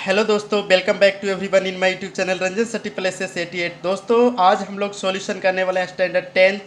Hello दोस्तों, welcome back to everyone in my YouTube channel Ranjan city plus 88। दोस्तों आज हम लोग सॉल्यूशन करने वाले हैं स्टैंडर्ड 10th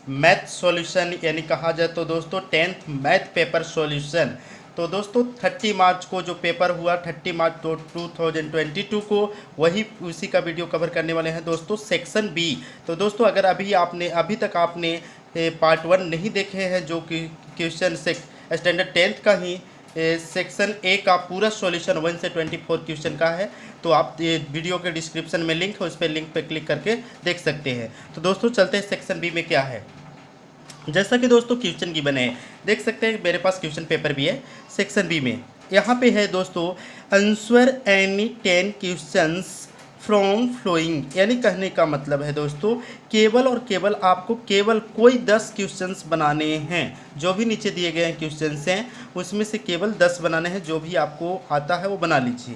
मैथ सॉल्यूशन, यानी कहा जाए तो दोस्तों 10th मैथ पेपर सॉल्यूशन। तो दोस्तों 30 मार्च को जो पेपर हुआ 30 मार्च तो 2022 को, वही उसी का वीडियो कवर करने वाले हैं दोस्तों, सेक्शन बी। तो दोस्तों अगर अभी तक आपने पार्ट 1 नहीं देखे हैं, जो कि क्वेश्चन से स्टैंडर्ड 10th का ही सेक्शन ए का पूरा सॉल्यूशन 1 से 24 क्वेश्चन का है, तो आप ये वीडियो के डिस्क्रिप्शन में लिंक है, उस पर लिंक पे क्लिक करके देख सकते हैं। तो दोस्तों चलते हैं सेक्शन बी में क्या है। जैसा कि दोस्तों क्वेश्चन की बने देख सकते हैं, मेरे पास क्वेश्चन पेपर भी है। सेक्शन बी में यहाँ पे है दोस्तों, answer any 10 questions from following, यानी कहने का मतलब है दोस्तों केवल और केवल आपको केवल कोई 10 क्वेश्चंस बनाने हैं। जो भी नीचे दिए गए हैं क्वेश्चंस हैं उसमें से केवल 10 बनाने हैं। जो भी आपको आता है वो बना लीजिए।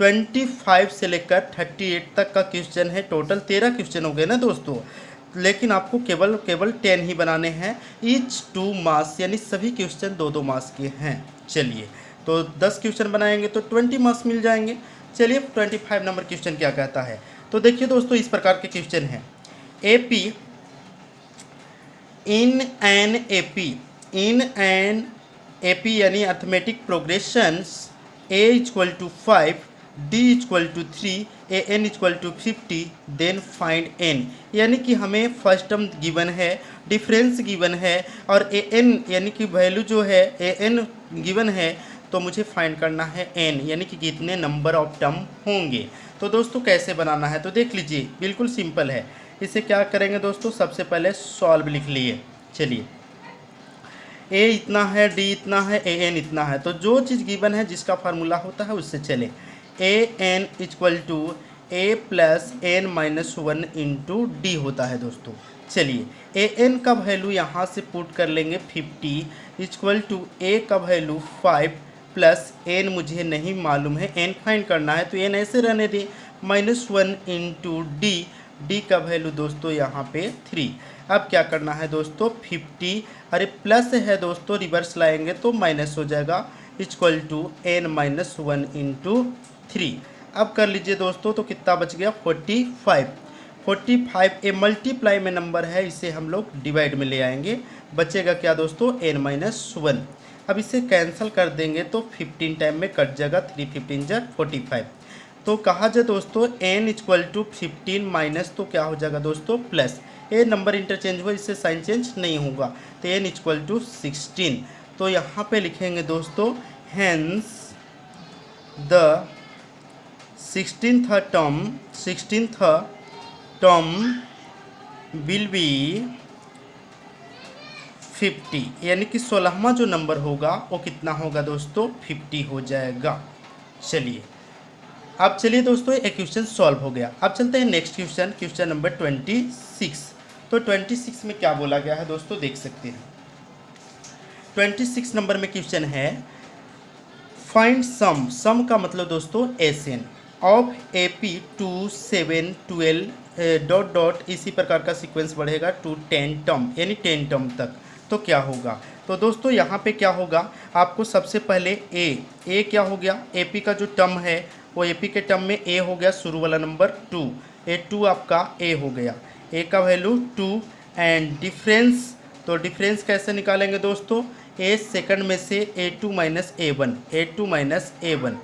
25 से लेकर 38 तक का क्वेश्चन है। टोटल 13 क्वेश्चन हो गए ना दोस्तों, लेकिन आपको केवल 10 ही बनाने हैं। ईच 2 मार्क्स, यानी सभी क्वेश्चन 2-2 मार्क्स के हैं। चलिए तो 10 क्वेश्चन बनाएंगे तो 20 मार्क्स मिल जाएंगे। चलिए 25 नंबर क्वेश्चन क्या कहता है, तो देखिए दोस्तों इस प्रकार के क्वेश्चन हैं। एपी इन एन एपी यानी arithmetic progressions a equal to 5, d equal to 3, a n equal to 50, then find n. यानी कि हमें फर्स्ट टर्म गिवन है, डिफरेंस गिवन है, और ए एन यानी कि वैल्यू जो है ए एन गिवन है, तो मुझे फाइंड करना है एन, यानी कि कितने नंबर ऑफ टर्म होंगे। तो दोस्तों कैसे बनाना है तो देख लीजिए, बिल्कुल सिंपल है। इसे क्या करेंगे दोस्तों, सबसे पहले सॉल्व लिख लिए। चलिए ए इतना है, डी इतना है, ए एन इतना है, तो जो चीज़ गिवन है जिसका फार्मूला होता है उससे चले। A n equal to a plus n minus 1 into d होता है दोस्तों। चलिए ए एन का वैल्यू यहाँ से पुट कर लेंगे 50 इक्वल टू ए का वैल्यू 5 प्लस एन मुझे नहीं मालूम है, एन फाइंड करना है, तो एन ऐसे रहने दें -1 इंटू डी, डी का वैल्यू दोस्तों यहाँ पे 3। अब क्या करना है दोस्तों 50, अरे प्लस है दोस्तों, रिवर्स लाएंगे तो माइनस हो जाएगा, equal to n minus 1 into 3। अब कर लीजिए दोस्तों, तो कितना बच गया 45 ए मल्टीप्लाई में नंबर है, इसे हम लोग डिवाइड में ले आएंगे, बचेगा क्या दोस्तों n माइनस 1। अब इसे कैंसिल कर देंगे तो 15 टाइम में कट जाएगा, 3 15 जा 45। तो कहा जाए दोस्तों n इक्वल टू 15 माइनस, तो क्या हो जाएगा दोस्तों प्लस, ए नंबर इंटरचेंज हुआ, इससे साइन चेंज नहीं होगा, तो n इक्वल टू 16। तो यहाँ पे लिखेंगे दोस्तों hence the 16th term will B 50, यानी कि 16वां जो नंबर होगा वो कितना होगा दोस्तों 50 हो जाएगा। चलिए अब चलिए दोस्तों एक क्वेश्चन सॉल्व हो गया। अब चलते हैं नेक्स्ट क्वेश्चन, क्वेश्चन नंबर 26। तो 26 में क्या बोला गया है दोस्तों देख सकते हैं। 26 नंबर में क्वेश्चन है फाइंड सम का मतलब दोस्तों S n of AP 2 7 12 dot dot, इसी प्रकार का सीक्वेंस बढ़ेगा टू 10 टर्म, यानी 10 टर्म तक। तो क्या होगा, तो दोस्तों यहाँ पे क्या होगा, आपको सबसे पहले ए क्या हो गया, AP का जो टर्म है वो AP के टर्म में ए हो गया, शुरू वाला नंबर 2, A2 आपका ए हो गया, ए का वैल्यू 2 एंड डिफरेंस, तो डिफरेंस कैसे निकालेंगे दोस्तों, ए सेकंड में से A2 माइनस A1,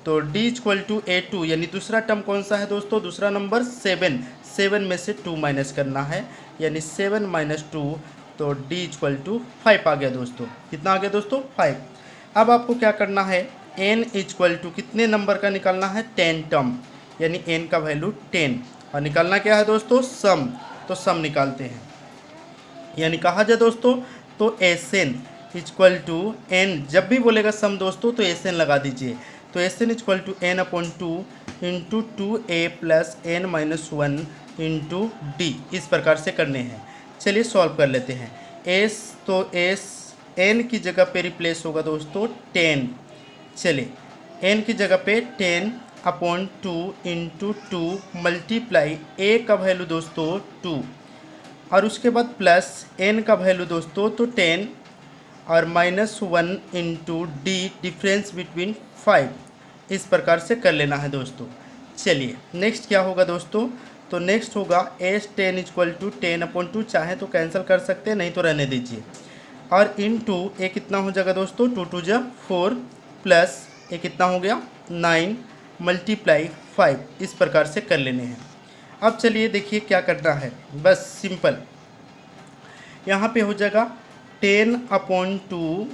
तो D इक्वल टू A2, यानी दूसरा टर्म कौन सा है दोस्तों, दूसरा नंबर 7 में से 2 माइनस करना है, यानी 7 माइनस 2, तो D इक्वल टू 5 आ गया दोस्तों। कितना आ गया दोस्तों 5। अब आपको क्या करना है, n इक्वल टू कितने नंबर का निकालना है 10 टर्म, यानी n का वैल्यू 10, और निकालना क्या है दोस्तों सम, तो सम निकालते हैं। यानी कहा जाए दोस्तों तो Sn इक्वल टू n, जब भी बोलेगा सम दोस्तों तो Sn लगा दीजिए, तो Sn equal to n/2 into 2a plus n minus 1 into d, इस प्रकार से करने हैं। चलिए सॉल्व कर लेते हैं। s तो s n की जगह पे रिप्लेस होगा दोस्तों 10। चलिए n की जगह पे 10/2 इंटू 2 मल्टीप्लाई a का वैल्यू दोस्तों 2, और उसके बाद प्लस n का वैल्यू दोस्तों तो 10 और -1 इंटू डी, डिफरेंस बिटवीन 5, इस प्रकार से कर लेना है दोस्तों। चलिए नेक्स्ट क्या होगा दोस्तों, तो नेक्स्ट होगा एस 10 इक्वल टू 10/2, चाहे तो कैंसिल कर सकते हैं, नहीं तो रहने दीजिए। और इन टू ए कितना हो जाएगा दोस्तों, 2 2 जा 4 प्लस ए कितना हो गया 9 मल्टीप्लाई 5, इस प्रकार से कर लेने हैं। अब चलिए देखिए क्या करना है, बस सिंपल यहाँ पे हो जाएगा 10/2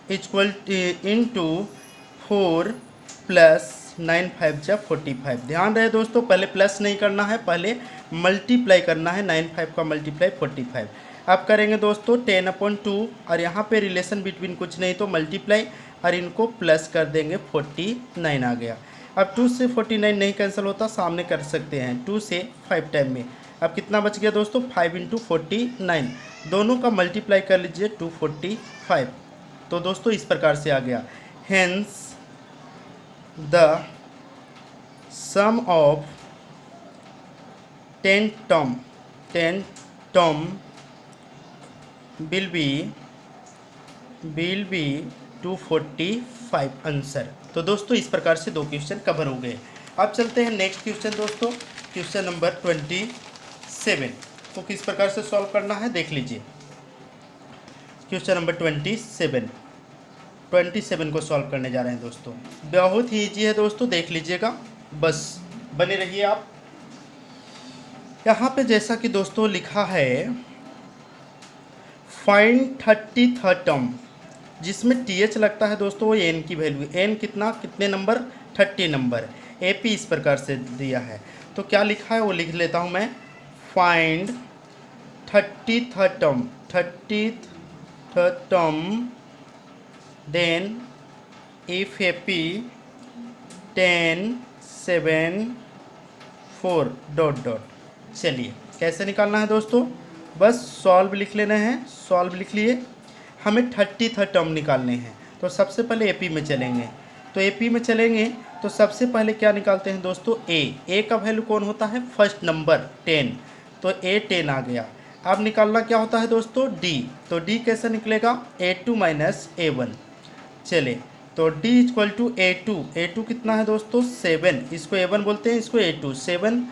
इक्वल इन टू 4 प्लस 9 5 जा 45। ध्यान रहे दोस्तों, पहले प्लस नहीं करना है, पहले मल्टीप्लाई करना है। 9 5 का मल्टीप्लाई 45। अब करेंगे दोस्तों 10/2 और यहाँ पे रिलेशन बिटवीन कुछ नहीं तो मल्टीप्लाई और इनको प्लस कर देंगे, 49 आ गया। अब 2 से 49 नहीं कैंसिल होता, सामने कर सकते हैं 2 से 5 टाइम में। अब कितना बच गया दोस्तों, 5 × 49, दोनों का मल्टीप्लाई कर लीजिए 245। तो दोस्तों इस प्रकार से आ गया, hence the sum of 10 term will be 245 answer. तो दोस्तों इस प्रकार से 2 क्वेश्चन कवर हो गए। अब चलते हैं नेक्स्ट क्वेश्चन दोस्तों, क्वेश्चन नंबर 27 को किस प्रकार से सॉल्व करना है देख लीजिए। क्वेश्चन नंबर 27 को सॉल्व करने जा रहे हैं दोस्तों। बहुत ही ईजी है दोस्तों, देख लीजिएगा, बस बने रहिए आप। यहाँ पे जैसा कि दोस्तों लिखा है फाइंड 33rd टर्म, जिसमें TH लगता है दोस्तों वो n की वैल्यू, n कितने नंबर 30 नंबर। AP इस प्रकार से दिया है, तो क्या लिखा है वो लिख लेता हूँ मैं। Find 33rd term then if AP 10 7 4 ... चलिए कैसे निकालना है दोस्तों, बस सॉल्व लिख लेना है। सॉल्व लिख लिए, हमें 33rd टर्म निकालने हैं। तो सबसे पहले AP में चलेंगे, तो AP में चलेंगे तो सबसे पहले क्या निकालते हैं दोस्तों, A का वैल्यू कौन होता है, फर्स्ट नंबर 10, तो A 10 आ गया। अब निकालना क्या होता है दोस्तों, D, तो D कैसे निकलेगा, A2 - A1। चले तो D इक्वल टू A2 कितना है दोस्तों 7, इसको A1 बोलते हैं, इसको A2 7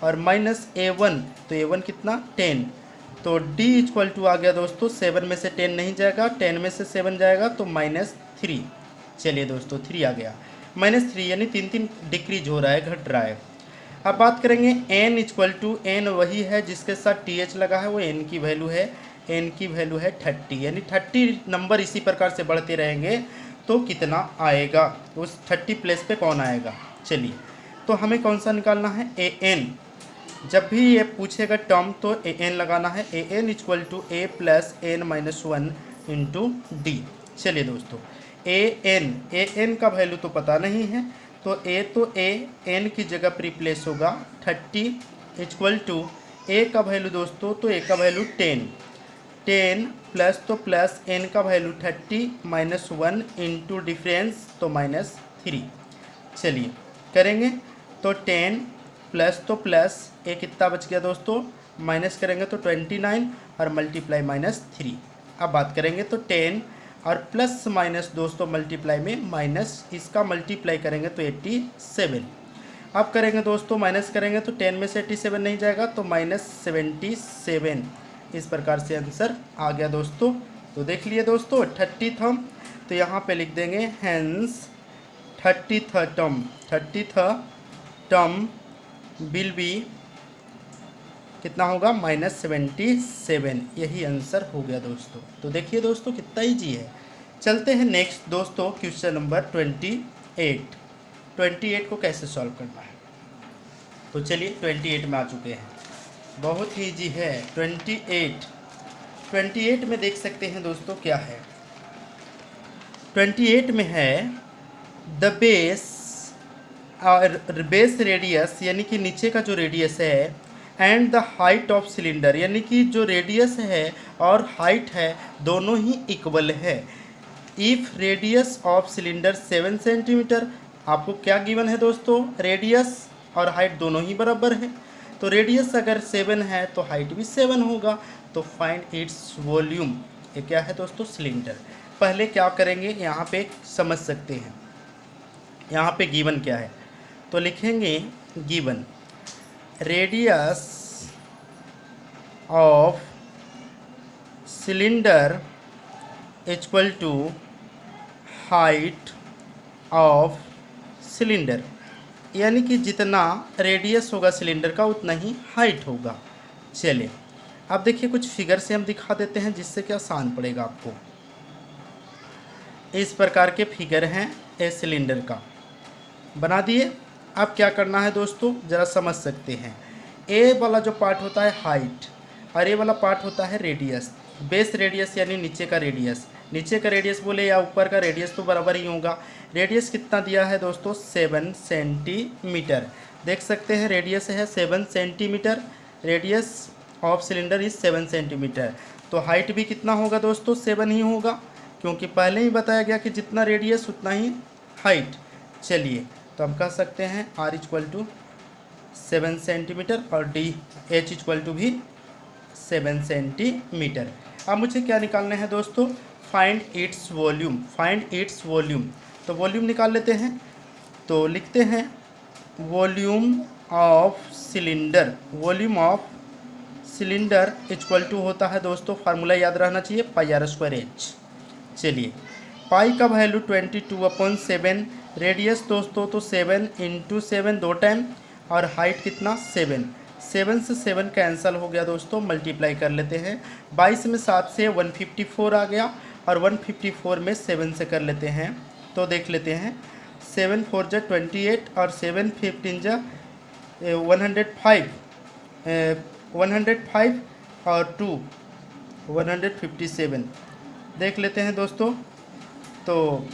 और माइनस A1, तो A1 कितना 10, तो D इक्वल टू आ गया दोस्तों 7 में से 10 नहीं जाएगा, 10 में से 7 जाएगा तो -3। चलिए दोस्तों 3 आ गया, -3 यानी 3 डिक्रीज हो रहा है, घट रहा है। अब बात करेंगे n इक्वल टू n, वही है जिसके साथ TH लगा है, वो n की वैल्यू है, n की वैल्यू है 30, यानी 30 नंबर इसी प्रकार से बढ़ते रहेंगे तो कितना आएगा, उस 30 प्लेस पे कौन आएगा। चलिए तो हमें कौन सा निकालना है, an। जब भी ये पूछेगा टर्म तो an लगाना है, an equal to a plus n - 1 into d. चलिए दोस्तों an का वैल्यू तो पता नहीं है, तो n की जगह पर रिप्लेस होगा 30 इक्वल टू a का वैल्यू दोस्तों, तो a का वैल्यू 10 प्लस तो प्लस n का वैल्यू 30 -1 इंटू डिफरेंस तो -3। चलिए करेंगे तो 10 प्लस तो प्लस ए कितना बच गया दोस्तों, माइनस करेंगे तो 29 और मल्टीप्लाई -3। अब बात करेंगे तो 10 और प्लस माइनस दोस्तों मल्टीप्लाई में माइनस, इसका मल्टीप्लाई करेंगे तो 87। अब करेंगे दोस्तों माइनस करेंगे तो 10 में से 87 नहीं जाएगा तो -77। इस प्रकार से आंसर आ गया दोस्तों। तो देख लिए दोस्तों 30th हम, तो यहाँ पे लिख देंगे hence 30th term will B कितना होगा -77। यही आंसर हो गया दोस्तों। तो देखिए दोस्तों कितना ईजी है। चलते हैं नेक्स्ट दोस्तों क्वेश्चन नंबर 28 को कैसे सॉल्व करना है। तो चलिए 28 में आ चुके हैं, बहुत ही ईजी है। 28 में देख सकते हैं दोस्तों क्या है, 28 में है द बेस रेडियस, यानी कि नीचे का जो रेडियस है, and the height of cylinder, यानी कि जो रेडियस है और हाइट है दोनों ही इक्वल है। If radius of cylinder 7 centimetre, आपको क्या गिवन है दोस्तों, रेडियस और हाइट दोनों ही बराबर है, तो रेडियस अगर 7 है तो हाइट भी 7 होगा। तो फाइंड इट्स वॉल्यूम, ये क्या है दोस्तों, सिलेंडर। पहले क्या करेंगे यहाँ पे समझ सकते हैं, यहाँ पे गिवन क्या है, तो लिखेंगे given radius of cylinder equal to height of cylinder, यानी कि जितना रेडियस होगा सिलेंडर का उतना ही हाइट होगा। चलिए अब देखिए कुछ फिगर से हम दिखा देते हैं जिससे कि आसान पड़ेगा आपको। इस प्रकार के फिगर हैं ए सिलेंडर का, बना दिए। अब क्या करना है दोस्तों, ज़रा समझ सकते हैं। ए वाला जो पार्ट होता है हाइट और ए वाला पार्ट होता है रेडियस। बेस रेडियस यानी नीचे का रेडियस, नीचे का रेडियस बोले या ऊपर का रेडियस तो बराबर ही होगा। रेडियस कितना दिया है दोस्तों, 7 सेंटीमीटर। देख सकते हैं रेडियस है 7 centimetre, radius of cylinder is 7 centimetre. तो हाइट भी कितना होगा दोस्तों, 7 ही होगा, क्योंकि पहले ही बताया गया कि जितना रेडियस उतना ही हाइट। चलिए तो हम कह सकते हैं R इक्वल टू 7 सेंटीमीटर और डी एच इक्वल टू भी 7 सेंटीमीटर। अब मुझे क्या निकालना है दोस्तों, find its volume. Find its volume, तो वॉल्यूम निकाल लेते हैं। तो लिखते हैं volume of cylinder, volume of cylinder equal to होता है दोस्तों, फार्मूला याद रहना चाहिए, πr²h। चलिए पाई का वैल्यू 22/7, रेडियस दोस्तों तो 7 × 7 2 टाइम, और हाइट कितना 7, 7 से 7 कैंसिल हो गया दोस्तों, मल्टीप्लाई कर लेते हैं। 22 में 7 से 154 आ गया, और 154 में 7 से कर लेते हैं। तो देख लेते हैं 7 4 जा 28 और 7 15 जा 105, 105 और 2 157। देख लेते हैं दोस्तों, तो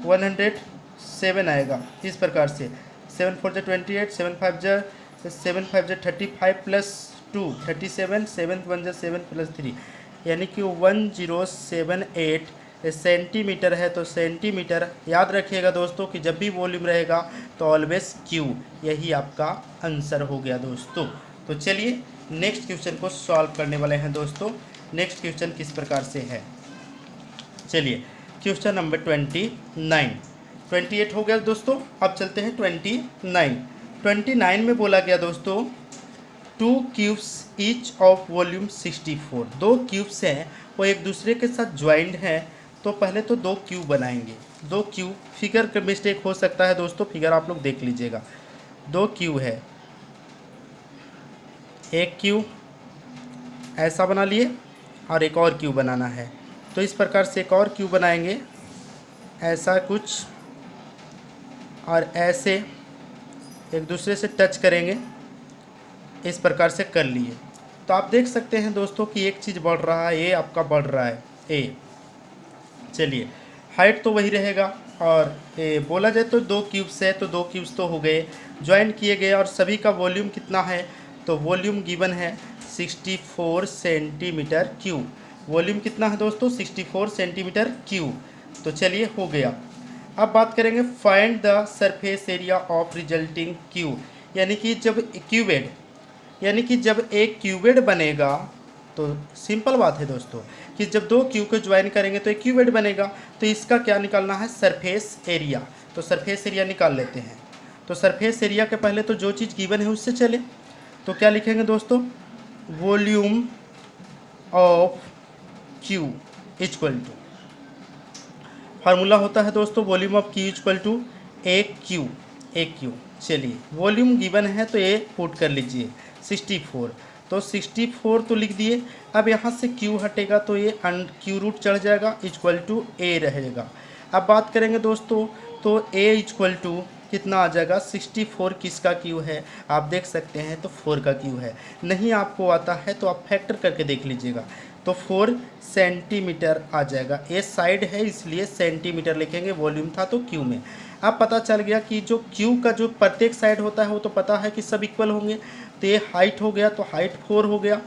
107 आएगा। इस प्रकार से 7 4 जा 28, 7 5 जा 35 प्लस 2 37, 7 1 जा 7 प्लस 3, यानी कि 1078 सेंटीमीटर है। तो सेंटीमीटर याद रखिएगा दोस्तों कि जब भी वॉल्यूम रहेगा तो ऑलवेज क्यू, यही आपका आंसर हो गया दोस्तों। तो चलिए नेक्स्ट क्वेश्चन को सॉल्व करने वाले हैं दोस्तों। नेक्स्ट क्वेश्चन किस प्रकार से है, चलिए क्वेश्चन नंबर 29, 28 हो गया दोस्तों। अब चलते हैं 29। 29 में बोला गया दोस्तों 2 cubes each of volume 64। 2 cubes हैं वो एक दूसरे के साथ ज्वाइंट हैं। तो पहले तो 2 क्यूब बनाएंगे। 2 क्यूब, फिगर का मिस्टेक हो सकता है दोस्तों, फिगर आप लोग देख लीजिएगा। 2 क्यूब है, एक क्यूब ऐसा बना लिए और एक और क्यूब बनाना है। तो इस प्रकार से एक और क्यूब बनाएंगे, ऐसा कुछ, और ऐसे एक दूसरे से टच करेंगे, इस प्रकार से कर लिए। तो आप देख सकते हैं दोस्तों कि एक चीज़ बढ़ रहा है, ये आपका बढ़ रहा है ए। चलिए हाइट तो वही रहेगा, और बोला जाए तो 2 क्यूब्स है तो 2 क्यूब्स तो हो गए, ज्वाइन किए गए, और सभी का वॉल्यूम कितना है, तो वॉल्यूम गिवन है 64 सेंटीमीटर क्यूब। वॉल्यूम कितना है दोस्तों, 64 सेंटीमीटर क्यूब। तो चलिए हो गया। अब बात करेंगे find the surface area of resulting cube, यानी कि जब क्यूबेड, यानी कि जब एक क्यूबेड बनेगा तो सिंपल बात है दोस्तों कि जब 2 क्यूब को ज्वाइन करेंगे तो एक क्यूबेड बनेगा। तो इसका क्या निकालना है, सरफेस एरिया। तो सरफेस एरिया निकाल लेते हैं। तो सरफेस एरिया के पहले तो जो चीज़ गिवन है उससे चले। तो क्या लिखेंगे दोस्तों, volume of cube equal to, formula होता है दोस्तों volume of cube equal to एक क्यू। चलिए वॉल्यूम गिवन है तो ए पुट कर लीजिए 64, तो 64 तो लिख दिए। अब यहाँ से क्यू हटेगा तो ये क्यू रूट चढ़ जाएगा, इक्वल टू ए रहेगा। अब बात करेंगे दोस्तों तो ए इक्वल टू कितना आ जाएगा, 64 किसका क्यू है, आप देख सकते हैं तो 4 का क्यू है। नहीं आपको आता है तो आप फैक्टर करके देख लीजिएगा, तो 4 सेंटीमीटर आ जाएगा। ये साइड है इसलिए सेंटीमीटर लिखेंगे, वॉल्यूम था तो क्यू में। अब पता चल गया कि जो क्यू का जो प्रत्येक साइड होता है वो तो पता है कि सब इक्वल होंगे। तो ये हाइट हो गया तो हाइट 4 हो गया,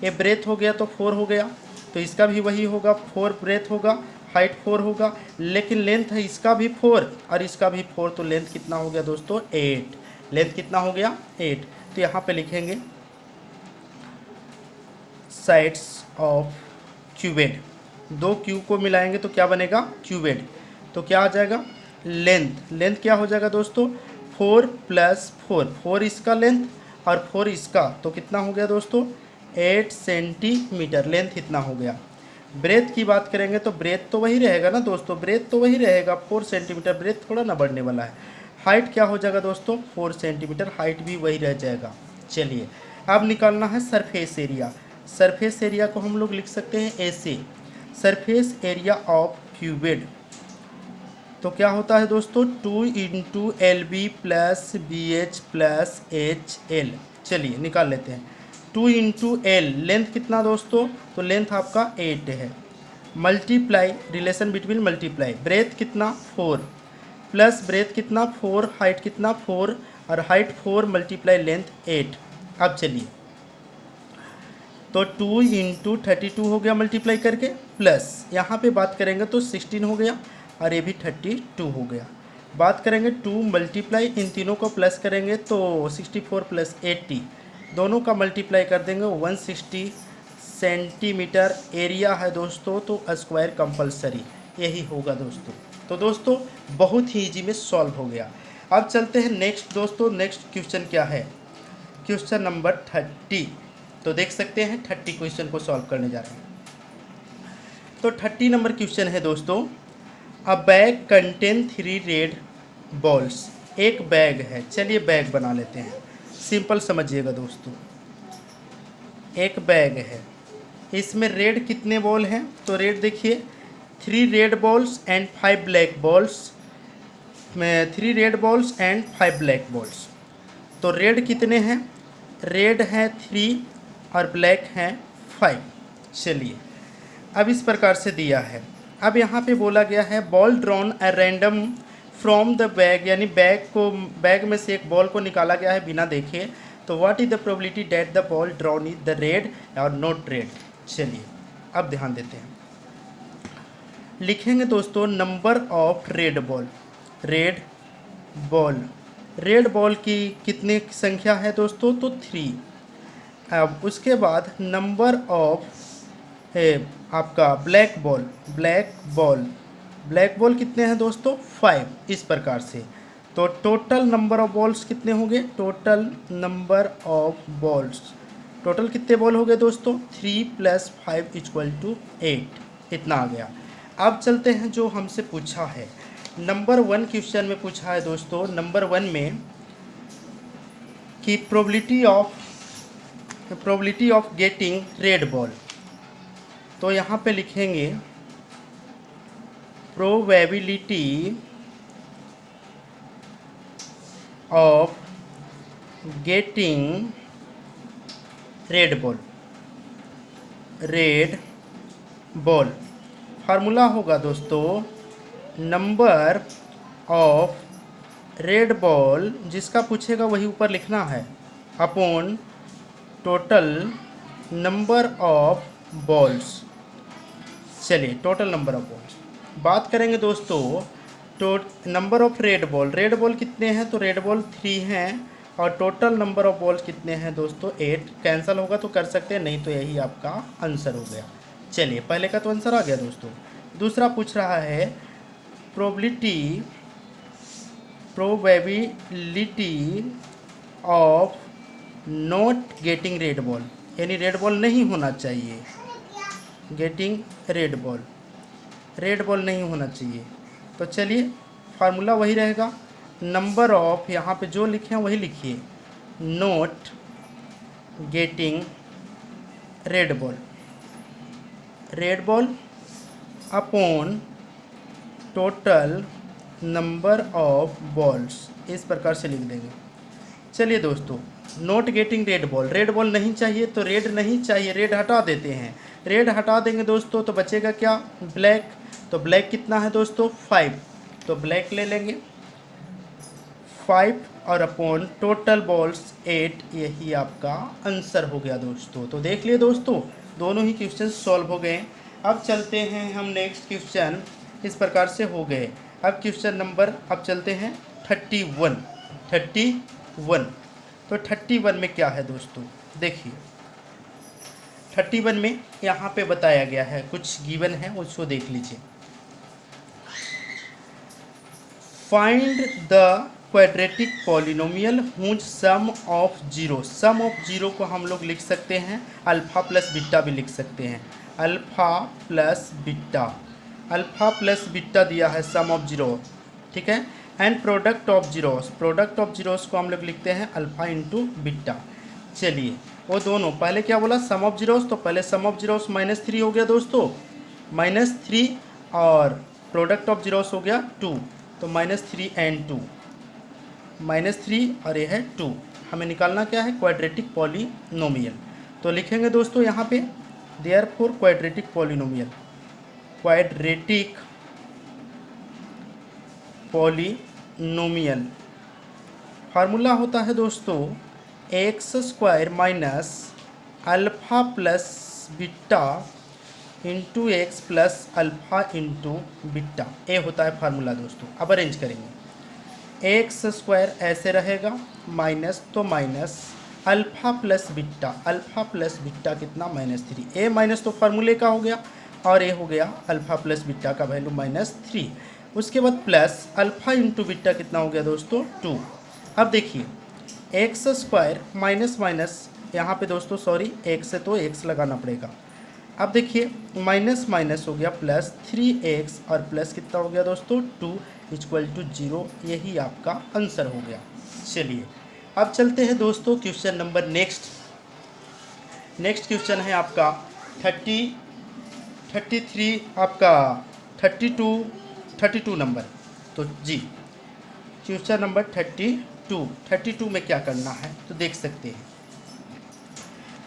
ये ब्रेथ हो गया तो 4 हो गया, तो इसका भी वही होगा, 4 ब्रेथ होगा, हाइट 4 होगा। लेकिन लेंथ है इसका भी 4 और इसका भी 4, तो लेंथ कितना हो गया दोस्तों 8। लेंथ कितना हो गया 8। तो यहाँ पे लिखेंगे साइड्स ऑफ क्यूबेड। 2 क्यूब को मिलाएंगे तो क्या बनेगा, क्यूबेड। तो क्या आ जाएगा लेंथ क्या हो जाएगा दोस्तों, 4 + 4, 4 इसका लेंथ और 4 इसका, तो कितना हो गया दोस्तों, 8 सेंटीमीटर लेंथ इतना हो गया। ब्रेथ की बात करेंगे तो ब्रेथ तो वही रहेगा ना दोस्तों, ब्रेथ तो वही रहेगा 4 सेंटीमीटर, ब्रेथ थोड़ा ना बढ़ने वाला है। हाइट क्या हो जाएगा दोस्तों, 4 सेंटीमीटर, हाइट भी वही रह जाएगा। चलिए अब निकालना है सरफेस एरिया। सरफेस एरिया को हम लोग लिख सकते हैं ऐसे, सरफेस एरिया ऑफ क्यूबिड, तो क्या होता है दोस्तों, 2 × LB + BH + HL। चलिए निकाल लेते हैं। 2 × L, लेंथ कितना दोस्तों, तो लेंथ आपका 8 है, multiply, relation between multiply, breadth कितना 4 प्लस ब्रेथ कितना 4, हाइट कितना 4, और हाइट 4 × लेंथ 8। अब चलिए तो 2 × 32 हो गया मल्टीप्लाई करके, प्लस यहाँ पे बात करेंगे तो 16 हो गया और ये भी 32 हो गया। बात करेंगे 2 मल्टीप्लाई, इन तीनों को प्लस करेंगे तो 64 + 80, दोनों का मल्टीप्लाई कर देंगे 160 सेंटीमीटर एरिया है दोस्तों, तो स्क्वायर कंपलसरी यही होगा दोस्तों। तो दोस्तों बहुत ही इजी में सॉल्व हो गया। अब चलते हैं नेक्स्ट दोस्तों, नेक्स्ट क्वेश्चन क्या है, क्वेश्चन नंबर 30। तो देख सकते हैं 30 क्वेश्चन को सॉल्व करने जा रहे हैं। तो 30 नंबर क्वेश्चन है दोस्तों, अ बैग कंटेन 3 रेड बॉल्स, एक बैग है। चलिए बैग बना लेते हैं, सिंपल समझिएगा दोस्तों। एक बैग है, इसमें रेड कितने बॉल हैं, तो रेड देखिए 3 red balls and 5 black balls, 3 red balls and 5 black balls. तो रेड कितने हैं, रेड है 3 और ब्लैक हैं 5। चलिए अब इस प्रकार से दिया है। अब यहाँ पे बोला गया है ball drawn a random from the bag, यानी बैग में से एक बॉल को निकाला गया है बिना देखे, तो what is the probability that the ball drawn is the red और नॉट रेड। चलिए अब ध्यान देते हैं, लिखेंगे दोस्तों number of red ball, red ball की कितनी संख्या है दोस्तों, तो 3। अब उसके बाद नंबर ऑफ आपका ब्लैक बॉल कितने हैं दोस्तों, 5, इस प्रकार से। तो टोटल नंबर ऑफ बॉल्स कितने होंगे, total number of balls, total कितने बॉल हो गए दोस्तों, 3 + 5 = 8, इतना आ गया। अब चलते हैं जो हमसे पूछा है, नंबर 1 क्वेश्चन में पूछा है दोस्तों, नंबर 1 में कि probability of getting red ball, तो यहाँ पे लिखेंगे probability of getting red ball, formula होगा दोस्तों नंबर ऑफ रेड बॉल, जिसका पूछेगा वही ऊपर लिखना है, upon total number of balls. चलिए टोटल नंबर ऑफ बॉल्स बात करेंगे दोस्तों, तो नंबर ऑफ रेड बॉल कितने हैं, तो रेड बॉल 3 हैं, और टोटल नंबर ऑफ बॉल्स कितने हैं दोस्तों, 8। कैंसिल होगा तो कर सकते हैं, नहीं तो यही आपका आंसर हो गया। चलिए पहले का तो आंसर आ गया दोस्तों। दूसरा पूछ रहा है probability of not getting red ball, यानी रेड बॉल नहीं होना चाहिए, गेटिंग रेड बॉल नहीं होना चाहिए। तो चलिए फार्मूला वही रहेगा, नंबर ऑफ, यहाँ पे जो लिखे हैं वही लिखिए, not getting red ball upon total number of balls, इस प्रकार से लिख देंगे। चलिए दोस्तों, नॉट गेटिंग रेड बॉल नहीं चाहिए, तो रेड नहीं चाहिए, रेड हटा देते हैं, रेड हटा देंगे दोस्तों तो बचेगा क्या, ब्लैक। तो ब्लैक कितना है दोस्तों, 5, तो ब्लैक ले लेंगे 5 और अपॉन टोटल बॉल्स 8, यही आपका आंसर हो गया दोस्तों। तो देख लिए दोस्तों, दोनों ही क्वेश्चन सॉल्व हो गए। अब चलते हैं हम नेक्स्ट क्वेश्चन, इस प्रकार से हो गए। अब क्वेश्चन नंबर, अब चलते हैं 31। तो 31 में क्या है दोस्तों, देखिए 31 में यहाँ पे बताया गया है, कुछ गिवन है उसको देख लीजिए। Find the quadratic polynomial whose sum of zero. Sum of zero को हम लोग लिख सकते हैं अल्फ़ा प्लस बीटा भी लिख सकते हैं, alpha plus beta, alpha plus beta दिया है सम ऑफ जीरो, ठीक है। And product of zeros, product of zeros को हम लोग लिखते हैं अल्फ़ा इंटू बीटा। चलिए वो दोनों, पहले क्या बोला सम ऑफ जीरोस, तो पहले सम ऑफ जीरोस -3 हो गया दोस्तों, -3, और प्रोडक्ट ऑफ जीरोस हो गया 2, तो -3 and 2, -3 और ये है 2। हमें निकालना क्या है क्वाड्रेटिक पॉलिनोमियल। तो लिखेंगे दोस्तों यहाँ पे therefore quadratic polynomial, quadratic polynomial formula होता है दोस्तों x² minus alpha plus beta into x plus alpha into beta, ये होता है फार्मूला दोस्तों। अब अरेंज करेंगे, x² ऐसे रहेगा माइनस तो minus alpha plus beta, alpha plus beta कितना -3, ए माइनस तो फार्मूले का हो गया, और ये हो गया अल्फ़ा प्लस बीटा का वैल्यू -3। उसके बाद प्लस अल्फ़ा इंटू बीटा कितना हो गया दोस्तों 2। अब देखिए x² माइनस माइनस यहाँ पे दोस्तों सॉरी x से तो x लगाना पड़ेगा। अब देखिए माइनस माइनस हो गया प्लस 3x, और प्लस कितना हो गया दोस्तों 2 = 0। यही आपका आंसर हो गया। चलिए अब चलते हैं दोस्तों क्वेश्चन नंबर नेक्स्ट क्वेश्चन है आपका 33 आपका 32 नंबर। तो जी क्वेश्चन नंबर 32 में क्या करना है तो देख सकते हैं।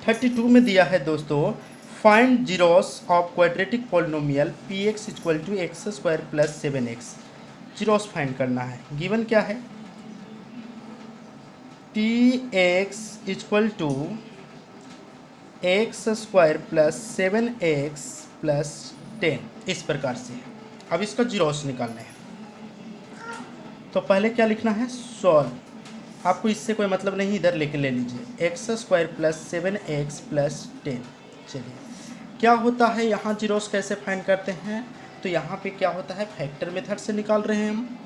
32 में दिया है दोस्तों find zeros of quadratic polynomial px = x² + 7x। Zeros find करना है। गिवन क्या है px = x² + 7x + 10, इस प्रकार से। अब इसका जीरोस निकालना है तो पहले क्या लिखना है सॉल्व। आपको इससे कोई मतलब नहीं, इधर लेके ले लीजिए x² + 7x + 10। चलिए क्या होता है यहाँ जीरोस कैसे फाइंड करते हैं, तो यहाँ पे क्या होता है फैक्टर मेथड से निकाल रहे हैं हम।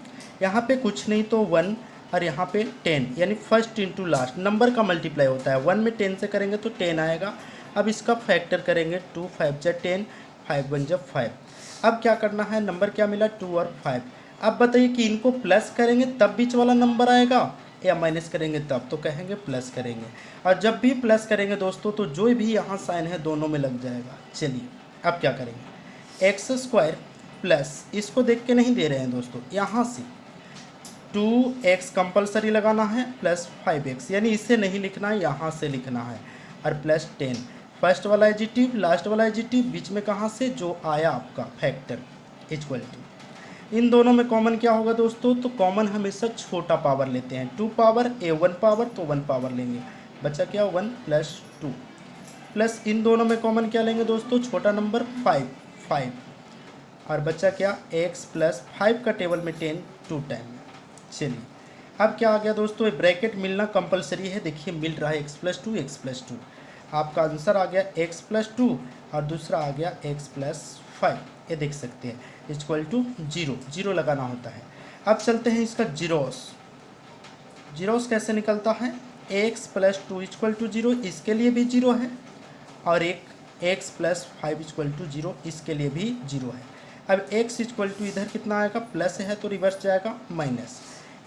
यहाँ पे कुछ नहीं तो 1 और यहाँ पे 10, यानी फर्स्ट इंटू लास्ट नंबर का मल्टीप्लाई होता है। 1 में 10 से करेंगे तो 10 आएगा। अब इसका फैक्टर करेंगे 2 × 5 = 10, 5 × 1 = 5। अब क्या करना है, नंबर क्या मिला 2 और 5। अब बताइए कि इनको प्लस करेंगे तब बीच वाला नंबर आएगा या माइनस करेंगे तब, तो कहेंगे प्लस करेंगे। और जब भी प्लस करेंगे दोस्तों तो जो भी यहाँ साइन है दोनों में लग जाएगा। चलिए अब क्या करेंगे x² प्लस, इसको देख के नहीं दे रहे हैं दोस्तों, यहाँ से 2x कंपलसरी लगाना है प्लस 5x, यानी इसे नहीं लिखना है यहाँ से लिखना है, और प्लस 10। फर्स्ट वाला एडिटिव लास्ट वाला एडिटिव, बीच में कहाँ से जो आया आपका फैक्टर = इन दोनों में कॉमन क्या होगा दोस्तों, तो कॉमन हमेशा छोटा पावर लेते हैं। 2 पावर a 1 पावर, तो 1 पावर लेंगे, बचा क्या 1 + 2 प्लस इन दोनों में कॉमन क्या लेंगे दोस्तों छोटा नंबर 5, और बचा क्या x + 5 का टेबल में 10 2 टाइम। चलिए अब क्या आ गया दोस्तों, ये ब्रैकेट मिलना कंपलसरी है। देखिए मिल रहा है x + 2 x + 2। आपका आंसर आ गया x + 2 और दूसरा आ गया x + 5, ये देख सकते हैं = 0 लगाना होता है। अब चलते हैं इसका जीरोस कैसे निकलता है, x + 2 = 0, इसके लिए भी 0 है, और एक x + 5 = 0, इसके लिए भी 0 है। अब x = इधर कितना आएगा प्लस है तो रिवर्स जाएगा माइनस,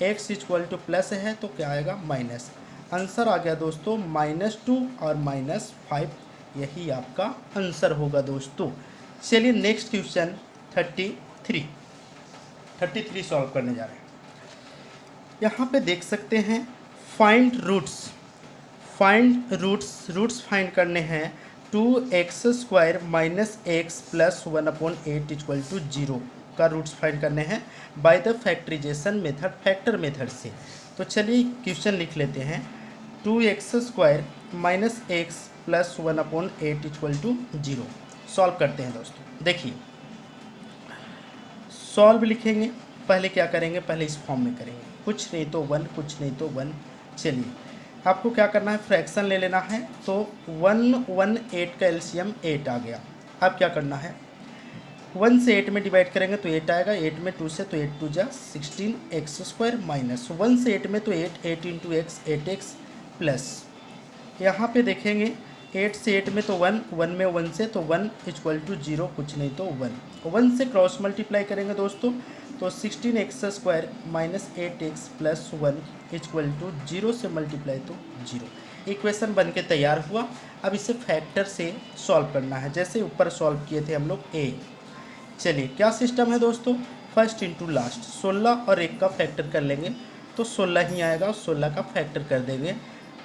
x = प्लस है तो क्या आएगा माइनस। आंसर आ गया दोस्तों -2 और -5, यही आपका आंसर होगा दोस्तों। चलिए नेक्स्ट क्वेश्चन 33 सॉल्व करने जा रहे हैं। यहाँ पे देख सकते हैं फाइंड रूट्स फाइंड करने हैं। 2x² - x + 1/8 = 0 का रूट्स फाइंड करने हैं by the factorisation method, factor method से। तो चलिए क्वेश्चन लिख लेते हैं 2x² - x + 1/8 = 0। सॉल्व करते हैं दोस्तों। देखिए सॉल्व लिखेंगे, पहले क्या करेंगे, पहले इस फॉर्म में करेंगे, कुछ नहीं तो 1 कुछ नहीं तो 1। चलिए आपको क्या करना है फ्रैक्शन ले लेना है, तो 1 1 8 का एलसीएम 8 आ गया। अब क्या करना है 1 से 8 में डिवाइड करेंगे तो 8 आएगा, 8 में 2 से तो 8 2 जा 16x² माइनस 1 से 8 में तो 8 इंटू एक्स 8x प्लस यहाँ पे देखेंगे 8 से 8 में तो 1, 1 में 1 से तो 1 इक्वल टू 0, कुछ नहीं तो 1 से क्रॉस मल्टीप्लाई करेंगे दोस्तों तो 16x² minus 8x plus 1 equal to 0 से मल्टीप्लाई तो 0। इक्वेशन बन के तैयार हुआ। अब इसे फैक्टर से सॉल्व करना है, जैसे ऊपर सॉल्व किए थे हम लोग a। चलिए क्या सिस्टम है दोस्तों, फर्स्ट इंटू लास्ट, 16 और 1 का फैक्टर कर लेंगे तो 16 ही आएगा, 16 का फैक्टर कर देंगे,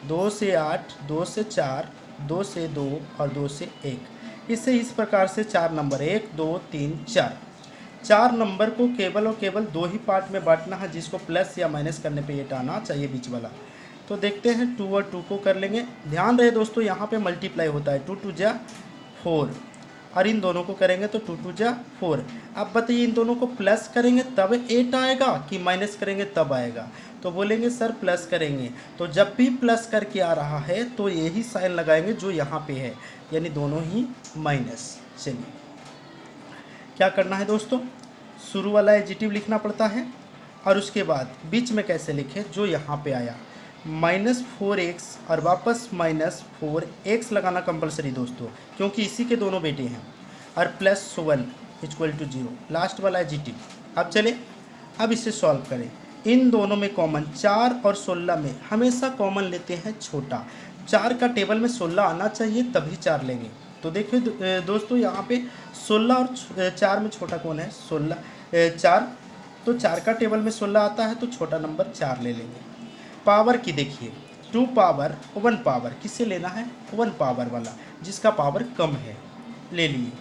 2 से 8, 2 से 4, 2 से 2 और 2 से 1। इसे इस प्रकार से 4 नंबर 1 2 3 4 नंबर को केवल और केवल 2 ही पार्ट में बांटना है, जिसको प्लस या माइनस करने पे ये आना चाहिए बीच वाला। तो देखते हैं 2 और 2 को कर लेंगे। ध्यान रहे दोस्तों यहाँ पे मल्टीप्लाई होता है, 2 2 जा 4 और इन दोनों को करेंगे तो 2 2 जा 4। अब बताइए इन दोनों को प्लस करेंगे तब 8 आएगा कि माइनस करेंगे तब आएगा, तो बोलेंगे सर प्लस करेंगे। तो जब भी प्लस करके आ रहा है तो यही साइन लगाएंगे जो यहाँ पे है, यानी दोनों ही माइनस। चलिए क्या करना है दोस्तों, शुरू वाला एडिटिव लिखना पड़ता है और उसके बाद बीच में कैसे लिखे, जो यहाँ पे आया -4x और वापस -4x लगाना कंपलसरी दोस्तों, क्योंकि इसी के दोनों बेटे हैं, और +1 इक्वल टू 0 लास्ट वाला एडिटिव। अब चले अब इसे सॉल्व करें। इन दोनों में कॉमन 4 और 16 में हमेशा कॉमन लेते हैं छोटा, 4 का टेबल में 16 आना चाहिए तभी 4 लेंगे। तो देखिए दोस्तों यहाँ पे 16 और 4 में छोटा कौन है, 4, तो 4 का टेबल में 16 आता है तो छोटा नंबर 4 ले लेंगे। पावर की देखिए 2 पावर 1 पावर, किसे लेना है 1 पावर वाला, जिसका पावर कम है ले लिए।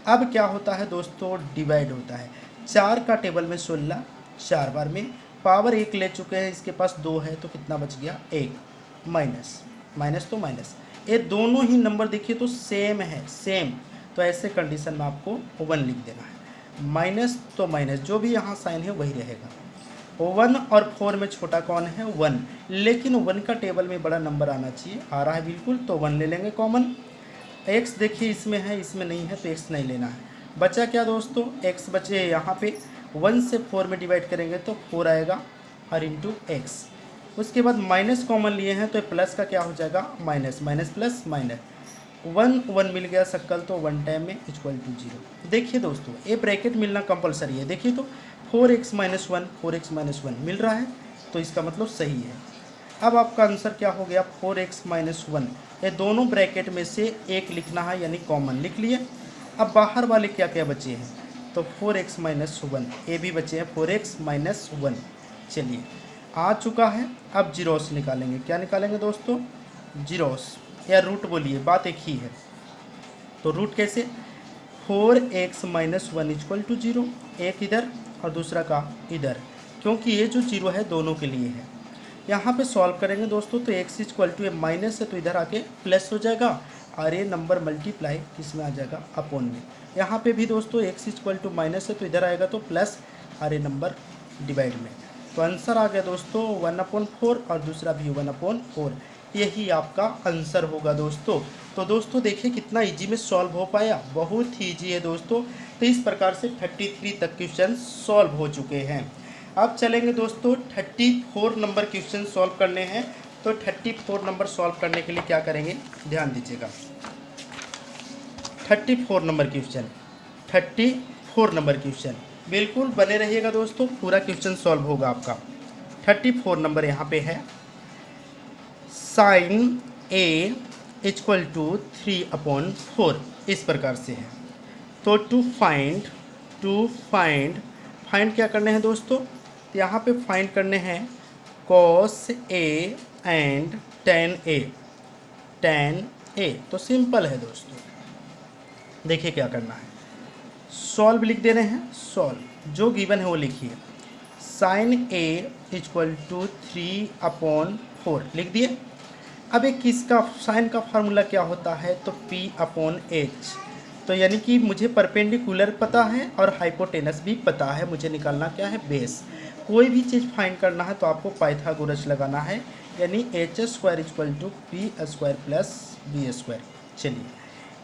अब क्या होता है दोस्तों, डिवाइड होता है, 4 का टेबल में 16 4 बार में, पावर 1 ले चुके हैं, इसके पास 2 है तो कितना बच गया 1, माइनस तो माइनस। ये दोनों ही नंबर देखिए तो सेम है, सेम, तो ऐसे कंडीशन में आपको 1 लिख देना है, माइनस तो माइनस, जो भी यहाँ साइन है वही रहेगा। 1 और 4 में छोटा कौन है 1, लेकिन 1 का टेबल में बड़ा नंबर आना चाहिए, आ रहा है बिल्कुल, तो 1 ले लेंगे कॉमन। x देखिए इसमें है, इसमें नहीं है तो x नहीं लेना है। बचा क्या दोस्तों, x बचे यहाँ पे 1 से 4 में डिवाइड करेंगे तो 4 आएगा और इंटू एक्स। उसके बाद माइनस कॉमन लिए हैं तो प्लस का क्या हो जाएगा माइनस, माइनस प्लस माइनस, 1 मिल गया शक्ल तो 1 टाइम में इक्वल टू 0। देखिए दोस्तों ये ब्रैकेट मिलना कंपलसरी है, देखिए तो 4x - 1 4x - 1 मिल रहा है तो इसका मतलब सही है। अब आपका आंसर क्या हो गया 4x - 1, ये दोनों ब्रैकेट में से एक लिखना है यानी कॉमन लिख लिए। अब बाहर वाले क्या क्या बचे हैं तो 4x - 1 ये भी बचे हैं 4x - 1। चलिए आ चुका है, अब जीरोस निकालेंगे। क्या निकालेंगे दोस्तों, जीरोस या रूट बोलिए, बात एक ही है। तो रूट कैसे, 4x - 1 इक्वल टू 0, एक इधर और दूसरा का इधर, क्योंकि ये जो 0 है दोनों के लिए है। यहाँ पे सॉल्व करेंगे दोस्तों तो x इक्वल टू माइनस है तो इधर आके प्लस हो जाएगा और ये नंबर मल्टीप्लाई किस में आ जाएगा अपॉन में। यहाँ पे भी दोस्तों x इक्वल टू माइनस है तो इधर आएगा तो प्लस और ये नंबर डिवाइड में। तो आंसर आ गया दोस्तों 1/4 और दूसरा भी 1/4, यही आपका आंसर होगा दोस्तों। तो दोस्तों देखिए कितना इजी में सॉल्व हो पाया, बहुत ही इजी है दोस्तों। तो इस प्रकार से 33 तक क्वेश्चन सॉल्व हो चुके हैं। अब चलेंगे दोस्तों 34 नंबर क्वेश्चन सॉल्व करने हैं। तो 34 नंबर सॉल्व करने के लिए क्या करेंगे, ध्यान दीजिएगा। 34 नंबर क्वेश्चन बिल्कुल बने रहिएगा दोस्तों, पूरा क्वेश्चन सॉल्व होगा आपका। 34 नंबर यहाँ पे है, sin a इक्वल टू 3/4, इस प्रकार से है। तो टू फाइंड क्या करने हैं दोस्तों, तो यहाँ पे फाइंड करने हैं cos a and tan a। तो सिंपल है दोस्तों, देखिए क्या करना है, सॉल्व लिख दे रहे हैं, सॉल्व जो गिवन है वो लिखिए। sin a इक्वल टू 3/4 लिख दिए। अब एक किसका साइन का फार्मूला क्या होता है तो P/H, तो यानी कि मुझे परपेंडिकुलर पता है और हाइपोटेनस भी पता है, मुझे निकालना क्या है बेस। कोई भी चीज़ फाइंड करना है तो आपको पाइथागोरस लगाना है, यानी h² equal to P² + B²। चलिए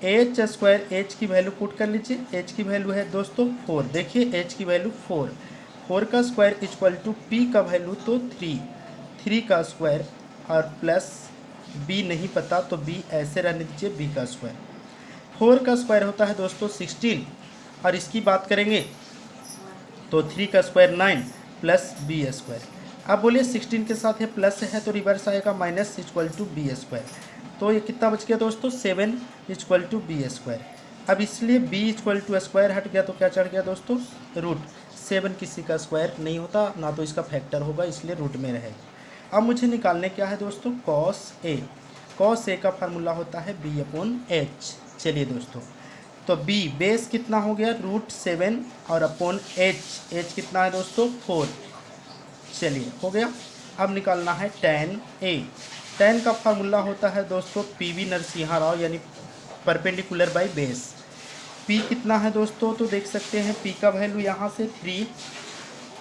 एच स्क्वायर, एच की वैल्यू पुट कर लीजिए, एच की वैल्यू है दोस्तों 4। देखिए एच की वैल्यू 4, 4 का स्क्वायर इक्वल टू पी का वैल्यू तो 3, 3 का स्क्वायर और प्लस बी नहीं पता तो बी ऐसे रहने दीजिए, बी का स्क्वायर। 4 का स्क्वायर होता है दोस्तों 16, और इसकी बात करेंगे तो 3 का स्क्वायर 9 प्लस बी स्क्वायर। अब बोलिए 16 के साथ ये प्लस है तो रिवर्स आएगा minus equal to b square. तो ये कितना बच गया दोस्तों 7 इक्वल टू बी स्क्वायर। अब इसलिए b इक्वल टू स्क्वायर हट गया तो क्या चढ़ गया दोस्तों रूट। 7 किसी का स्क्वायर नहीं होता, ना तो इसका फैक्टर होगा, इसलिए रूट में रहेगा। अब मुझे निकालने क्या है दोस्तों कॉस ए। कॉस ए का फार्मूला होता है b अपॉन एच। चलिए दोस्तों, तो b बेस कितना हो गया √7 और अपॉन h, h कितना है दोस्तों 4। चलिए हो गया। अब निकालना है tan a। tan का फार्मूला होता है दोस्तों PV नरसिंहा राव, यानी परपेंडिकुलर बाय बेस। p कितना है दोस्तों, तो देख सकते हैं p का वैल्यू यहाँ से 3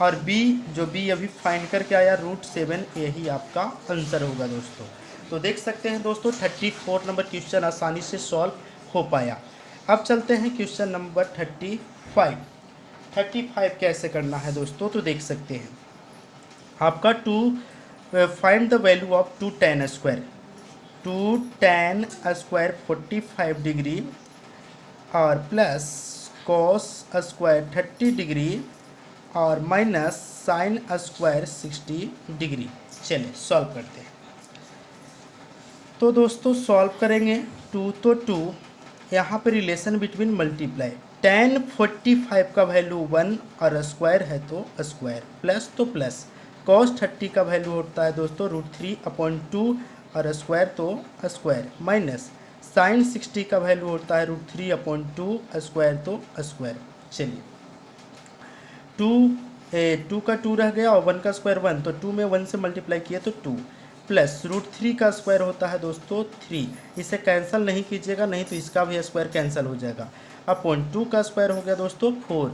और b जो b अभी फाइंड करके आया √7, यही आपका आंसर होगा दोस्तों। तो देख सकते हैं दोस्तों 34 नंबर क्वेश्चन आसानी से सॉल्व हो पाया। अब चलते हैं क्वेश्चन नंबर 35। 35 कैसे करना है दोस्तों, तो देख सकते हैं आपका find the value of 2 tan square. 2 tan square 45 degree और प्लस cos स्क्वायर 30 डिग्री और माइनस sin स्क्वायर 60 डिग्री। चलिए सॉल्व करते हैं। तो दोस्तों सॉल्व करेंगे 2 तो 2, यहाँ पे रिलेशन बिटवीन मल्टीप्लाई। tan 45 का वैल्यू 1 और स्क्वायर है तो स्क्वायर, प्लस तो प्लस। cos 30 का वैल्यू होता है दोस्तों √3/2 और स्क्वायर तो स्क्वायर, माइनस sin 60 का वैल्यू होता है √3/2 स्क्वायर तो स्क्वायर। चलिए 2 का 2 रह गया और 1 का स्क्वायर 1, तो 2 में 1 से मल्टीप्लाई किया तो 2, प्लस √3 का स्क्वायर होता है दोस्तों 3। इसे कैंसिल नहीं कीजिएगा, नहीं तो इसका भी स्क्वायर कैंसिल हो जाएगा। अपॉन 2 का स्क्वायर हो गया दोस्तों 4।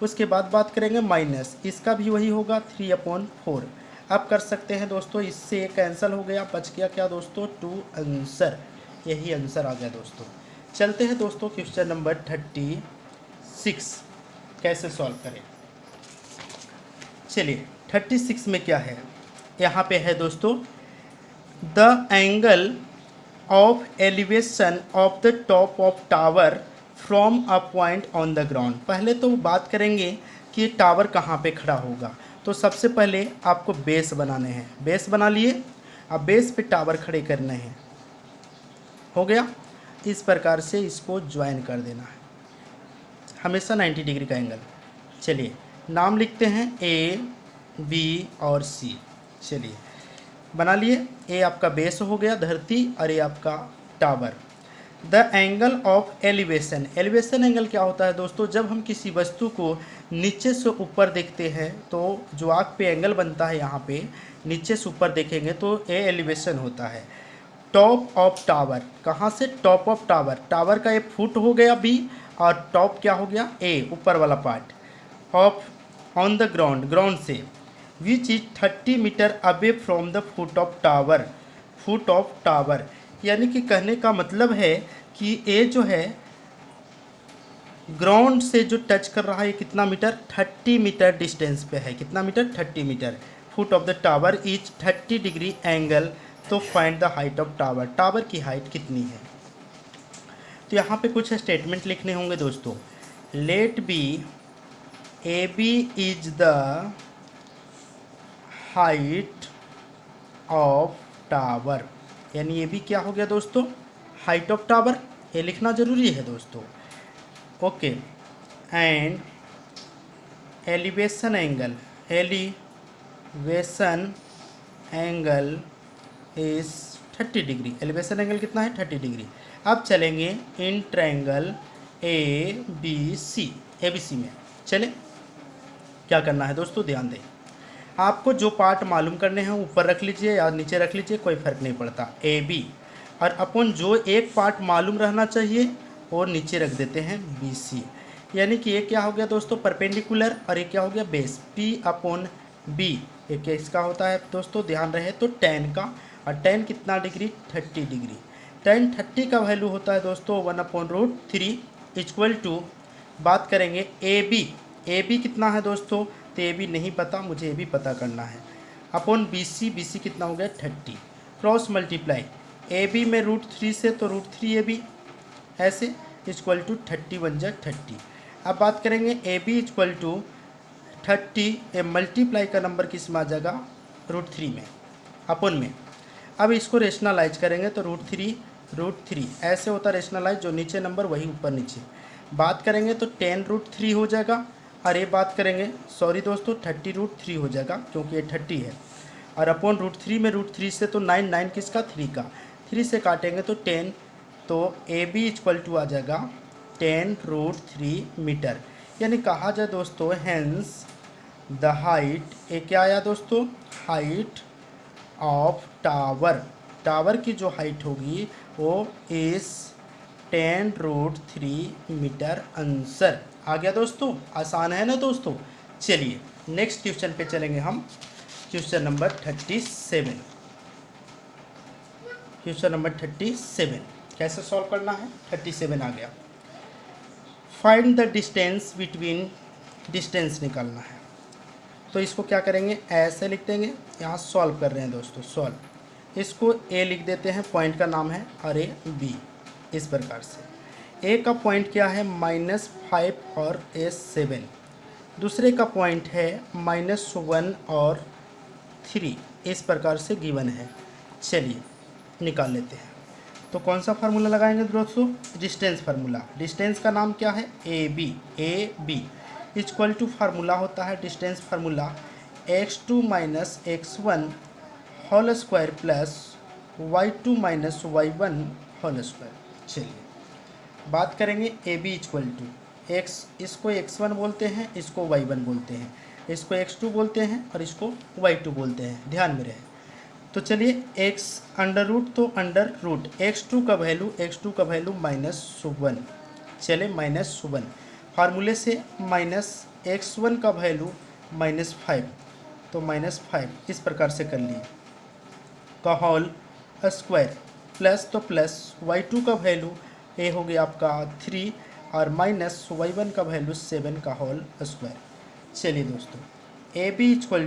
उसके बाद बात करेंगे माइनस, इसका भी वही होगा 3/4। अब कर सकते हैं दोस्तों, इससे कैंसिल हो गया, बच गया क्या दोस्तों 2 आंसर। यही आंसर आ गया दोस्तों। चलते हैं दोस्तों क्वेश्चन नंबर 36 कैसे सॉल्व करें। चलिए 36 में क्या है, यहाँ पे है दोस्तों the angle of elevation of the top of tower from a point on the ground. पहले तो बात करेंगे कि टावर कहाँ पे खड़ा होगा। तो सबसे पहले आपको बेस बनाने हैं, बेस बना लिए, अब बेस पे टावर खड़े करने हैं। हो गया, इस प्रकार से इसको ज्वाइन कर देना है, हमेशा 90 डिग्री का एंगल। चलिए नाम लिखते हैं A B और C। चलिए बना लिए, ए आपका बेस हो गया धरती और ये आपका tower. The angle of elevation, elevation angle क्या होता है दोस्तों, जब हम किसी वस्तु को नीचे से ऊपर देखते हैं तो जो आँख पे एंगल बनता है, यहाँ पे नीचे से ऊपर देखेंगे तो ए एलिवेशन होता है। टॉप ऑफ टावर, कहाँ से टॉप ऑफ टावर, टावर का ये फुट हो गया बी और टॉप क्या हो गया ए, ऊपर वाला part. Of on the ground, ground से, which is 30 metre away from the foot of tower. Foot of tower यानी कि कहने का मतलब है कि ए जो है ग्राउंड से जो टच कर रहा है ये कितना मीटर, 30 मीटर डिस्टेंस पे है। कितना metre, 30 metre. Foot of the tower is 30 degree angle, तो find the height of tower, tower की हाइट कितनी है। तो यहाँ पे कुछ स्टेटमेंट लिखने होंगे दोस्तों। Let be A B is the height of tower, यानी ये भी क्या हो गया दोस्तों, हाइट ऑफ टावर, ये लिखना जरूरी है दोस्तों। Okay, and elevation angle, elevation angle is 30 degree. Elevation angle कितना है, 30 डिग्री। अब चलेंगे in triangle A B C, A B C में चले क्या करना है दोस्तों, ध्यान दें। आपको जो पार्ट मालूम करने हैं ऊपर रख लीजिए या नीचे रख लीजिए, कोई फ़र्क नहीं पड़ता, ए बी। और अपन जो एक पार्ट मालूम रहना चाहिए और नीचे रख देते हैं बी सी। यानी कि ये क्या हो गया दोस्तों परपेंडिकुलर और ये क्या हो गया बेस, पी अपॉन बी। ये क्या इसका होता है दोस्तों, ध्यान रहे तो tan का, और tan कितना डिग्री, 30 डिग्री। tan 30 का वैल्यू होता है दोस्तों 1/√3 इक्वल टू, बात करेंगे ए बी कितना है दोस्तों, तो ए बी नहीं पता, मुझे ए बी पता करना है, अपॉन बी सी कितना हो गया 30, क्रॉस मल्टीप्लाई ए बी में √3 से तो √3 ए बी ऐसे इक्वल टू 30 1 जा 30। अब बात करेंगे A B equal to 30 multiply का नंबर किस में आ जाएगा √3 में अपन में। अब इसको रेशनलाइज करेंगे तो √3 ऐसे होता रेशनलाइज, जो नीचे नंबर वही ऊपर नीचे। बात करेंगे तो 10√3 हो जाएगा, और ये बात करेंगे सॉरी दोस्तों 30√3 हो जाएगा क्योंकि ये 30 है, और अपॉन √3 में √3 से तो 9 किसका 3 का, 3 से काटेंगे तो 10, तो ए बी इक्वल टू आ जाएगा 10√3 मीटर। यानी कहा जाए दोस्तों हेंस द हाइट, ये क्या आया दोस्तों, हाइट ऑफ टावर की जो हाइट होगी वो इस 10√3 मीटर आंसर आ गया दोस्तों। आसान है ना दोस्तों। चलिए नेक्स्ट क्वेश्चन पे चलेंगे हम, क्वेश्चन नंबर 37। क्वेश्चन नंबर 37 कैसे सॉल्व करना है, 37 आ गया। Find the distance between, distance निकालना है, तो इसको क्या करेंगे ऐसे लिख देंगे, यहाँ सॉल्व कर रहे हैं दोस्तों सॉल्व, इसको ए लिख देते हैं, पॉइंट का नाम है, और ए बी, इस प्रकार से। ए का पॉइंट क्या है -5 और ए 7, दूसरे का पॉइंट है -1 और 3, इस प्रकार से गिवन है। चलिए निकाल लेते हैं। तो कौन सा फार्मूला लगाएंगे दोस्तों, डिस्टेंस फार्मूला। डिस्टेंस का नाम क्या है A B equal to formula होता है distance formula x2 - x1 whole square plus y2 - y1 whole square. चलिए बात करेंगे A B equal to x, इसको x1 बोलते हैं, इसको y1 बोलते हैं, इसको x2 बोलते हैं और इसको y2 बोलते हैं, ध्यान में रहे। तो चलिए x अंडर रूट, तो अंडर रूट x2 का वैल्यू -1, चले -1 फार्मूले से, -x1 का वैल्यू -5, तो -5 इस प्रकार से कर लिए का होल स्क्वायर, प्लस तो प्लस y2 का वैल्यू ए हो गया आपका 3 और -y1 का वैल्यू 7 का होल स्क्वायर। चलिए दोस्तों ए बी इक्वल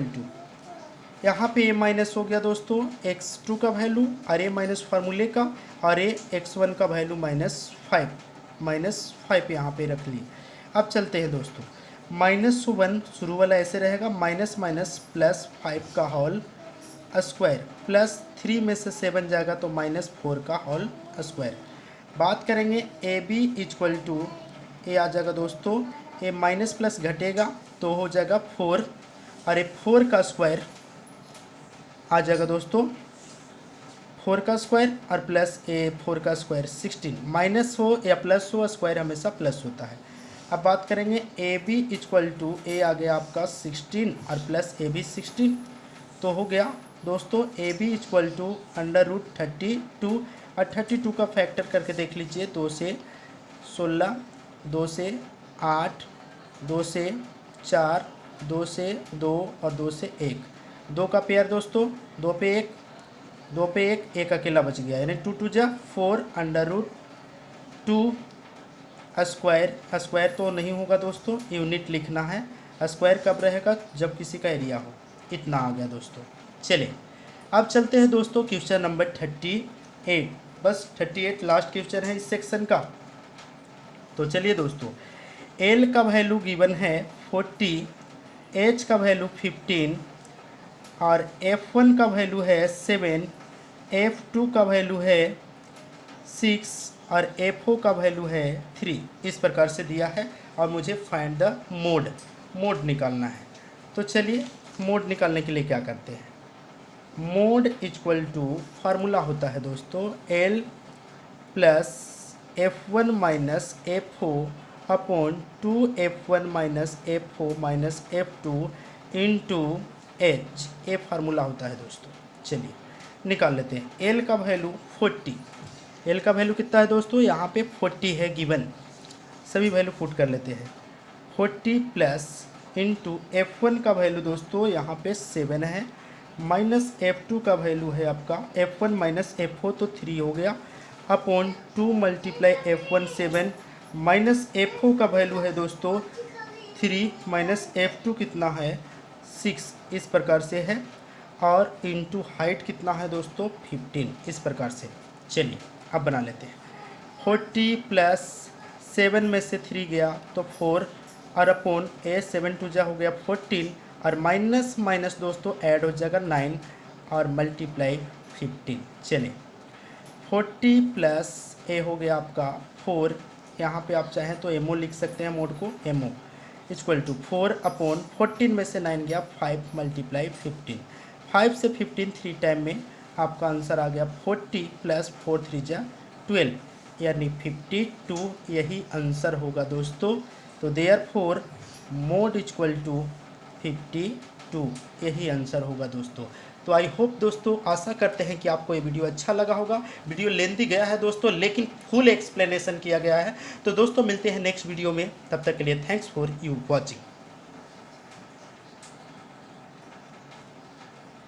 टू यहाँ पे ए माइनस हो गया दोस्तों x2 का वैल्यू, और ए माइनस फार्मूले का, और ए x1 का वैल्यू -5 यहाँ पे रख लिए। अब चलते हैं दोस्तों, -1 शुरू वाला ऐसे रहेगा, -+5 का होल स्क्वायर, +3 में से 7 जाएगा तो -4 का होल स्क्वायर। बात करेंगे A B equal to, A आ जाएगा दोस्तों, ए माइनस प्लस घटेगा तो हो जाएगा 4, और ए 4 का स्क्वायर आ जाएगा दोस्तों 4 का स्क्वायर, और प्लस ए 4 का स्क्वायर 16, माइनस हो या प्लस हो, स्क्वायर हमेशा प्लस होता है। अब बात करेंगे A B equal to, A आ गया आपका 16 और प्लस ए बी 16, तो हो गया दोस्तों ए बी इक्वल टू √32, और 32 का फैक्टर करके देख लीजिए, 2 से 16, 2 से 8, 2 से 4, 2 से 2 और 2 से 1, 2 का पेयर दोस्तों, 2 पे 1, एक अकेला बच गया, यानी 2 2 जा 4 √2 स्क्वायर तो नहीं होगा दोस्तों, यूनिट लिखना है, स्क्वायर कब रहेगा जब किसी का एरिया हो, इतना आ गया दोस्तों। चलिए अब चलते हैं दोस्तों क्वेश्चन नंबर 38, बस 38 लास्ट क्वेश्चन है इस सेक्शन का। तो चलिए दोस्तों एल का वैल्यू गिवन है 40, एच का वैल्यू 15, और F1 का वैल्यू है 7, F2 का वैल्यू है 6 और F4 का वैल्यू है 3, इस प्रकार से दिया है, और मुझे फाइंड द मोड निकालना है। तो चलिए मोड निकालने के लिए क्या करते हैं, मोड इक्वल टू फार्मूला होता है दोस्तों L plus F1 minus F4 upon 2F1 minus F4 minus F2 into H, a formula होता है दोस्तों। चलिए निकाल लेते हैं। एल का वैल्यू 40, एल का वैल्यू कितना है दोस्तों, यहाँ पे 40 है गिवन, सभी वैल्यू पुट कर लेते हैं। 40 प्लस इंटू F1 का वैल्यू दोस्तों यहाँ पे 7 है, माइनस F2 का वैल्यू है आपका F1 माइनस F4 तो 3 हो गया, upon 2 multiply F1 7 minus F4 का वैल्यू है दोस्तों 3 माइनस F2 कितना है 6 इस प्रकार से है, और इंटू हाइट कितना है दोस्तों 15 इस प्रकार से। चलिए अब बना लेते हैं। 40 प्लस 7 में से 3 गया तो 4 और अपॉन ए 7 टू जा हो गया 14 और माइनस माइनस दोस्तों ऐड हो जाएगा 9 और मल्टीप्लाई 15। चलिए 40 प्लस ए हो गया आपका 4, यहाँ पे आप चाहें तो एमओ लिख सकते हैं, मोड को एमओ इक्वल टू 4 अपॉन 14 में से 9 गया 5 मल्टीप्लाई 15। 5 से 15 3 टाइम में आपका आंसर आ गया 40 प्लस 4 3 जा 12 यानी 52, यही आंसर होगा दोस्तों। तो देयरफॉर मोड इक्वल टू 52 यही आंसर होगा दोस्तों। तो आई होप दोस्तों, आशा करते हैं कि आपको ये वीडियो अच्छा लगा होगा। वीडियो लेंथी गया है दोस्तों, लेकिन फुल एक्सप्लेनेशन किया गया है। तो दोस्तों मिलते हैं नेक्स्ट वीडियो में, तब तक के लिए थैंक्स फॉर यू वॉचिंग।